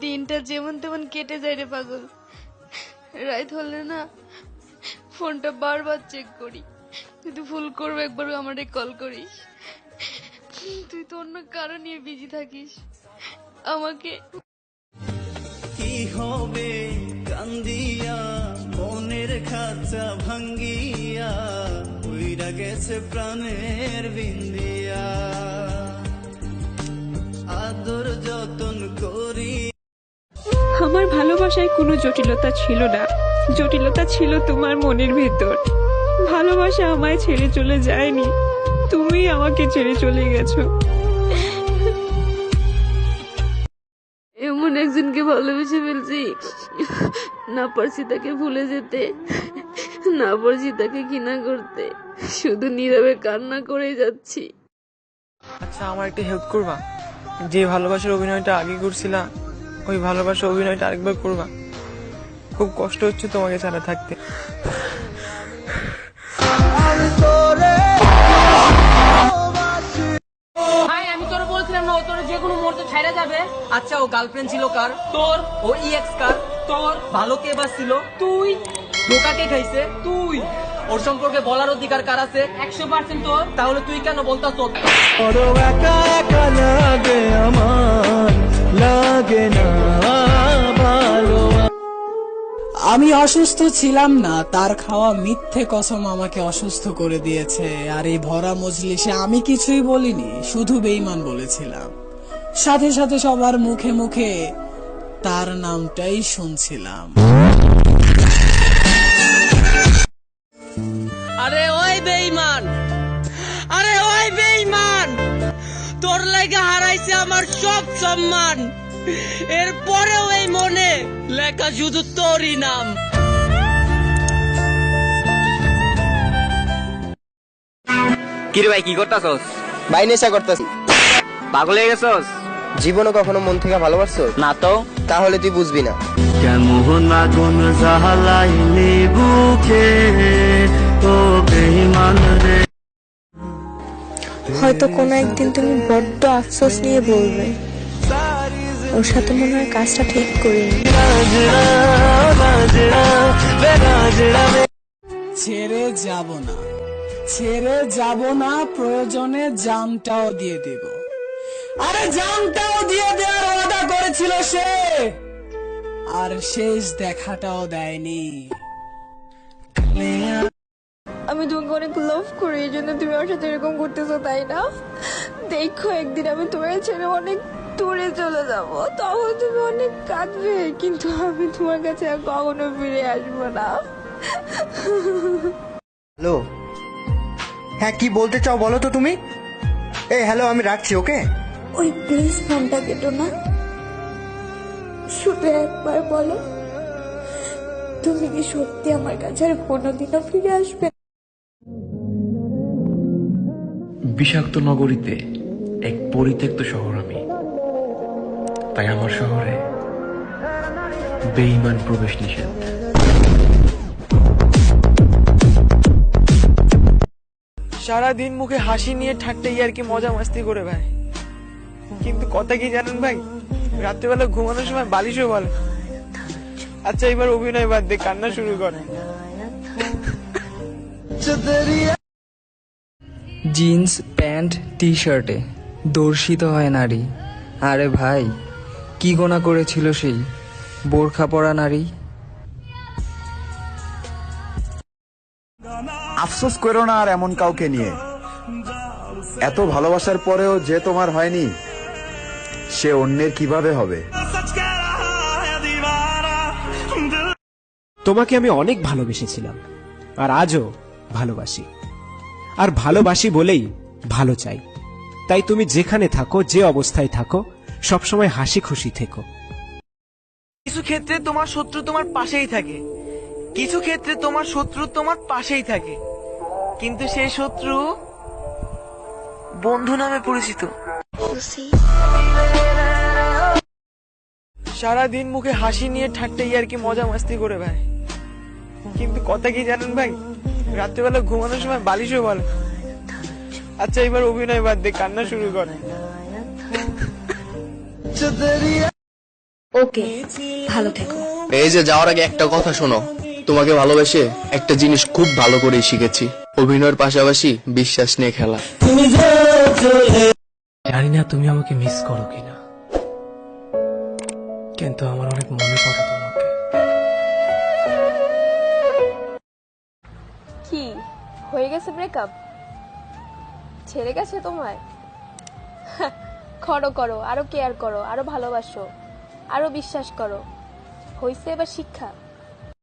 দিনটা যেমন তেমন কেটে যায় রে পাগল। রাত হলে না ফোনটা বারবার চেক করি, তুই ভুল করবে একবার আমারে কল করিস। তুই তো অন্য কারো নিয়ে বিজি থাকিস। আমাকে কি হবে কান্দিয়া মনের খাঁচা ভাঙ্গিয়া উইরা গেছে প্রাণের বিন্দিয়া আদর যতন করি। আমার ভালোবাসায় কোনো জটিলতা ছিল না, জটিলতা ছিল তোমার মনের ভেতর। ভালোবাসা আমায় ছেড়ে চলে যায়নি, তুমি আমাকে ছেড়ে চলে গেছো। এমন একজনকে ভালোবেসে ফেলছি, না পারছি তাকে ভুলে যেতে, না পারছি তাকে ঘৃণা করতে, শুধু নীরবে কান্না করেই যাচ্ছি। আচ্ছা, আমার একটা হেল্প করবা? যে ভালোবাসার অভিনয়টা আগে করছিলা, ওই ভালোবাসার অভিনয়টা আরেকবার করবা। খুব কষ্ট হচ্ছে তোমাকে ছাড়া থাকতে। আমি তোর বলছিলাম না, ও তোর যে কোনো মুহূর্তে ছাইড়া যাবে। আচ্ছা, ও গার্লফ্রেন্ড ছিল কার? তোর। ও ইএক্স কার? তোর। ভালো কে বাসছিল? তুই। ধোকা কে খাইছে? তুই। ওর সম্পর্কে বলার অধিকার কার আছে? 100% তোর। তাহলে তুই কেন বলতা তোর? বড় একা একা লাগে আমার, লাগে না ভালো। আমি অসুস্থ ছিলাম না, তার খাওয়া মিথ্যে কসম আমাকে অসুস্থ করে দিয়েছে। আর এই ভরা মজলিসে আমি কিছুই বলিনি, শুধু বেঈমান বলেছিলাম। সাথে সাথে সবার মুখে মুখে তার নামটাই শুনছিলাম। আরে ওই বেঈমান, আরে ওই বেঈমান, তোর লাগা হারাইছে আমার সব সম্মান। এরপরেও এই মনে লেখা শুধু তোরই নাম। কিরে ভাই, কি করতাছস? ভাই নেশা করতেছি। পাগল হয়ে গেছস? জীবনে কখনো মন থেকে ভালোবাসছো না তো। তাহলে তুই বুঝবি না। কেমন আগুন জ্বালাইলি বুকে ও বেঈমান রে। হয়তো কোনো একদিন তুমি বড্ড আফসোস নিয়ে বলবে, ওর সাথে মনে হয় কাজটা ঠিক করিনি। ছেড়ে যাব না, ছেড়ে যাব না, প্রয়োজনে জানটাও দিয়ে দেব। আরে জানটাও দিয়ে দেওয়ার ওয়াদা করেছিল সে, আর শেষ দেখাটাও দেয়নি। আমি তোমাকে অনেক লাভ করি, এই জন্য তুমি ওর সাথে এরকম করতেছো, তাই না? দেখো একদিন আমি তোমার ছেড়ে অনেক দূরে চলে যাব, তখন তুমি অনেক কাঁদবে, কিন্তু আমি তোমার কাছে আর কখনো ফিরে আসবো না। হ্যালো, হ্যাঁ কি বলতে চাও বলো তো তুমি? এই হ্যালো, আমি রাখছি, ওকে? ওই প্লিজ ফোনটা কেটো না, শুধু একবার বলো তুমি কি সত্যি আমার কাছে আর কোনোদিনও ফিরে আসবে? বিষাক্ত নগরীতে এক পরিত্যক্ত শহর আমি, তাই আমার শহরে বেঈমান প্রবেশ নিষেধ। সারাদিন মুখে হাসি নিয়ে ঠাট্টা আর কি মজা মাস্তি করে ভাই, কিন্তু কথা কি জানেন ভাই, রাত্রেবেলা ঘুমানোর সময় বালিশও বলে। আচ্ছা, এবার অভিনয় বাদ দিয়ে কান্না শুরু করে। জিন্স প্যান্ট টি শার্টে দর্শিত হয় নারী। আরে ভাই, কি গোনা করেছিল সেই বোরখা পরা নারী? আফসোস করো না আর এমন কাউকে নিয়ে। এত ভালোবাসার পরেও যে তোমার হয়নি, সে অন্যের কিভাবে হবে? তোমাকে আমি অনেক ভালোবেসেছিলাম, আর আজও ভালোবাসি। আর ভালোবাসি বলেই ভালো চাই। তাই তুমি যেখানে থাকো, যে অবস্থায় থাকো, সবসময় হাসি খুশি থেকো। কিছু ক্ষেত্রে তোমার শত্রু তোমার পাশেই থাকে, কিছু ক্ষেত্রে তোমার শত্রু তোমার পাশেই থাকে, কিন্তু সেই শত্রু বন্ধু নামে পরিচিত। সারাদিন মুখে হাসি নিয়ে ঠাট্টা আর কি মজা মাস্তি করে ভাই, কিন্তু কথা কি জানেন ভাই, রাত্রেবেলা ঘুমানোর সময় বালিশও বলে। আচ্ছা, এবার অভিনয় বাদ দিয়ে কান্না শুরু করে। ওকে, ভালো থেকো। এই যে যাওয়ার আগে একটা কথা শোনো, তোমাকে ভালোবেসে একটা জিনিস খুব ভালো করে শিখেছি, অভিনয়ের পাশাপাশি বিশ্বাস নিয়ে খেলা। জানি না তুমি আমাকে মিস করো কিনা, কিন্তু আমার অনেক মনে পড়ে তোমাকে। কি হয়ে গেছে ব্রেকআপ? ছেড়ে গেছে তোমায়? করো করো, আরো কেয়ার করো, আরো ভালোবাসো, আরো বিশ্বাস করো। হইছে এবার শিক্ষা।